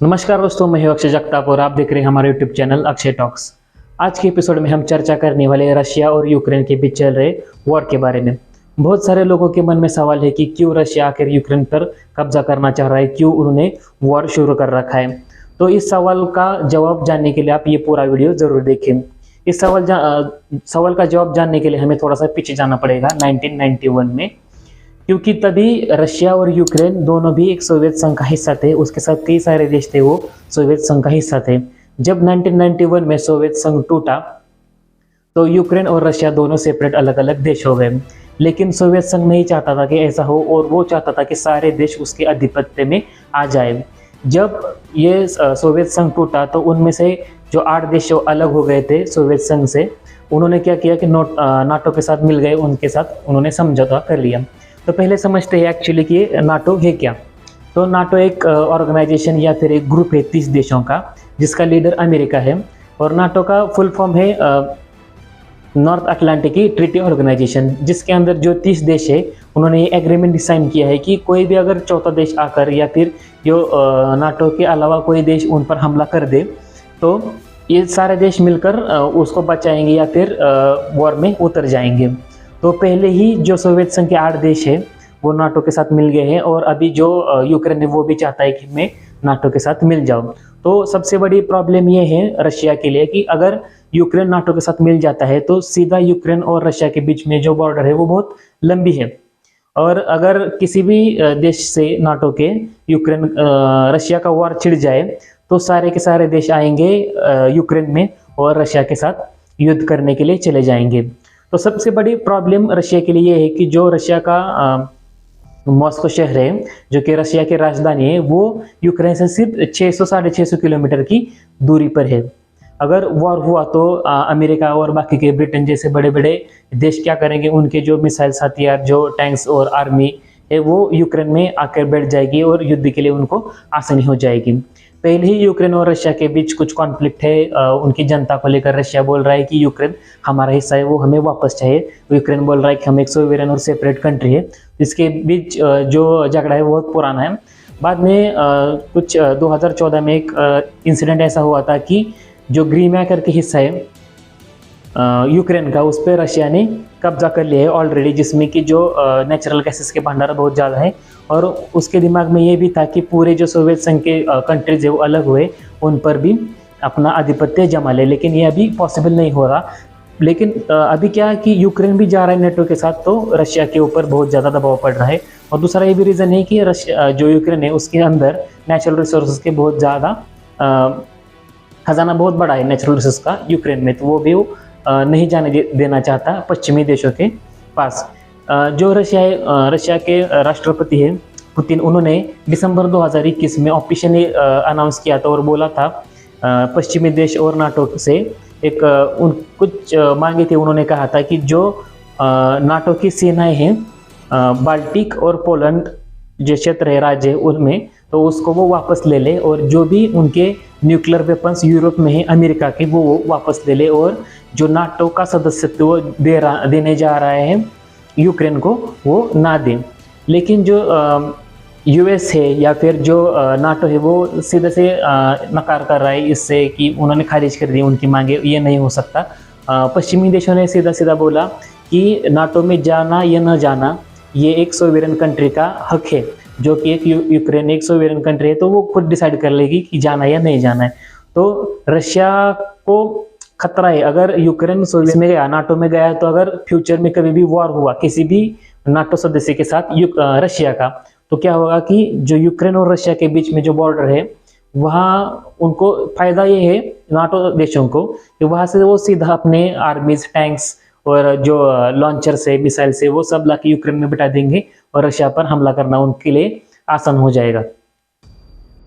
नमस्कार दोस्तों, मैं हूं अक्षय जगताप और आप देख रहे हैं हमारे यूट्यूब चैनल अक्षय टॉक्स। आज के एपिसोड में हम चर्चा करने वाले रशिया और यूक्रेन के बीच चल रहे वॉर के बारे में। बहुत सारे लोगों के मन में सवाल है कि क्यों रशिया आखिर यूक्रेन पर कब्जा करना चाह रहा है, क्यों उन्होंने वॉर शुरू कर रखा है। तो इस सवाल का जवाब जानने के लिए आप ये पूरा वीडियो जरूर देखें। इस सवाल का जवाब जानने के लिए हमें थोड़ा सा पीछे जाना पड़ेगा 1991 में, क्योंकि तभी रशिया और यूक्रेन दोनों भी एक सोवियत संघ का हिस्सा थे। उसके साथ कई सारे देश थे, वो सोवियत संघ का हिस्सा थे। जब 1991 में सोवियत संघ टूटा तो यूक्रेन और रशिया दोनों सेपरेट अलग अलग देश हो गए। लेकिन सोवियत संघ नहीं चाहता था कि ऐसा हो, और वो चाहता था कि सारे देश उसके आधिपत्य में आ जाए। जब ये सोवियत संघ टूटा तो उनमें से जो 8 देश अलग हो गए थे सोवियत संघ से, उन्होंने क्या किया कि नाटो के साथ मिल गए, उनके साथ उन्होंने समझौता कर लिया। तो पहले समझते हैं एक्चुअली कि नाटो है क्या। तो नाटो एक ऑर्गेनाइजेशन या फिर एक ग्रुप है 30 देशों का, जिसका लीडर अमेरिका है। और नाटो का फुल फॉर्म है नॉर्थ अटलांटिक ट्रीटी ऑर्गेनाइजेशन, जिसके अंदर जो 30 देश है उन्होंने ये एग्रीमेंट साइन किया है कि कोई भी अगर चौथा देश आकर या फिर जो नाटो के अलावा कोई देश उन पर हमला कर दे तो ये सारे देश मिलकर उसको बचाएंगे या फिर वॉर में उतर जाएंगे। तो पहले ही जो सोवियत संघ के 8 देश है वो नाटो के साथ मिल गए हैं, और अभी जो यूक्रेन है वो भी चाहता है कि मैं नाटो के साथ मिल जाऊं। तो सबसे बड़ी प्रॉब्लम ये है रशिया के लिए कि अगर यूक्रेन नाटो के साथ मिल जाता है तो सीधा यूक्रेन और रशिया के बीच में जो बॉर्डर है वो बहुत लंबी है। और अगर किसी भी देश से नाटो के यूक्रेन रशिया का वॉर छिड़ जाए तो सारे के सारे देश आएंगे यूक्रेन में और रशिया के साथ युद्ध करने के लिए चले जाएंगे। तो सबसे बड़ी प्रॉब्लम रशिया के लिए ये है कि जो रशिया का मॉस्को शहर है, जो कि रशिया की राजधानी है, वो यूक्रेन से सिर्फ 600-650 किलोमीटर की दूरी पर है। अगर वॉर हुआ तो अमेरिका और बाकी के ब्रिटेन जैसे बड़े बड़े देश क्या करेंगे, उनके जो मिसाइल हथियार, जो टैंक्स और आर्मी है वो यूक्रेन में आकर बैठ जाएगी और युद्ध के लिए उनको आसानी हो जाएगी। पहले ही यूक्रेन और रशिया के बीच कुछ कॉन्फ्लिक्ट है उनकी जनता को लेकर। रशिया बोल रहा है कि यूक्रेन हमारा हिस्सा है, वो हमें वापस चाहिए। यूक्रेन बोल रहा है कि हम एक सोवेरेन और सेपरेट कंट्री है। इसके बीच जो झगड़ा है वो बहुत पुराना है। बाद में कुछ 2014 में एक इंसिडेंट ऐसा हुआ था कि जो क्रीमिया करके हिस्सा है यूक्रेन का, उस पर रशिया ने कब्जा कर लिया है ऑलरेडी, जिसमें कि जो नेचुरल गैसेस के भंडार बहुत ज़्यादा है। और उसके दिमाग में ये भी था कि पूरे जो सोवियत संघ के कंट्रीज है वो अलग हुए, उन पर भी अपना आधिपत्य जमा ले। लेकिन ये अभी पॉसिबल नहीं हो रहा। लेकिन अभी क्या है कि यूक्रेन भी जा रहा है नेटो के साथ, तो रशिया के ऊपर बहुत ज़्यादा दबाव पड़ रहा है। और दूसरा ये भी रीज़न है कि रशिया जो यूक्रेन है उसके अंदर नेचुरल रिसोर्स के बहुत ज़्यादा खजाना बहुत बड़ा है नेचुरल रिसोर्स का यूक्रेन में, तो वो भी नहीं जाने देना चाहता पश्चिमी देशों के पास। जो रशिया के राष्ट्रपति हैं पुतिन, उन्होंने दिसंबर 2021 में ऑफिशियली अनाउंस किया था और बोला था पश्चिमी देश और नाटो से एक कुछ मांगे थे। उन्होंने कहा था कि जो नाटो की सेनाएं हैं बाल्टिक और पोलैंड जो क्षेत्र है, राज्य है उनमें, तो उसको वो वापस ले ले, और जो भी उनके न्यूक्लियर वेपन्स यूरोप में है अमेरिका के, वो वापस ले ले। और जो नाटो का सदस्यत्व देने जा रहा है यूक्रेन को, वो ना दें। लेकिन जो यूएस है या फिर जो नाटो है वो सीधे से नकार कर रहा है इससे, कि उन्होंने खारिज कर दी उनकी मांगे, ये नहीं हो सकता। पश्चिमी देशों ने सीधा सीधा बोला कि नाटो में जाना या न जाना ये एक सोवेरेन कंट्री का हक है, जो कि एक यूक्रेन एक सोवेरेन कंट्री है, तो वो खुद डिसाइड कर लेगी कि जाना या नहीं जाना है। तो रशिया को खतरा है अगर यूक्रेन सोवियत में गया, नाटो में गया, तो अगर फ्यूचर में कभी भी वॉर हुआ किसी भी नाटो सदस्य के साथ रशिया का, तो क्या होगा कि जो यूक्रेन और रशिया के बीच में जो बॉर्डर है वहाँ उनको फायदा ये है नाटो देशों को कि वहाँ से वो सीधा अपने आर्मीज, टैंक्स और जो लॉन्चर से, मिसाइल से, वो सब लाके यूक्रेन में बिठा देंगे और रशिया पर हमला करना उनके लिए आसान हो जाएगा।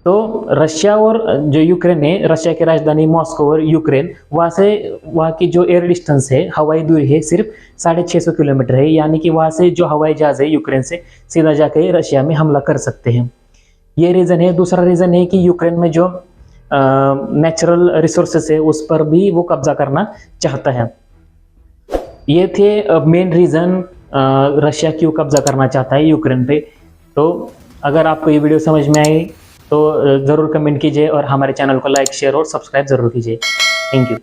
तो रशिया और जो यूक्रेन है, रशिया की राजधानी मॉस्को और यूक्रेन, वहाँ की जो एयर डिस्टेंस है, हवाई दूरी है, सिर्फ 650 किलोमीटर है। यानी कि वहाँ से जो हवाई जहाज है यूक्रेन से सीधा जाकर रशिया में हमला कर सकते हैं। ये रीज़न है। दूसरा रीज़न है कि यूक्रेन में जो नेचुरल रिसोर्सेस है उस पर भी वो कब्जा करना चाहता है। ये थे मेन रीज़न रशिया क्यों कब्जा करना चाहता है यूक्रेन पे। तो अगर आपको ये वीडियो समझ में आई तो ज़रूर कमेंट कीजिए और हमारे चैनल को लाइक शेयर और सब्सक्राइब ज़रूर कीजिए। Thank you.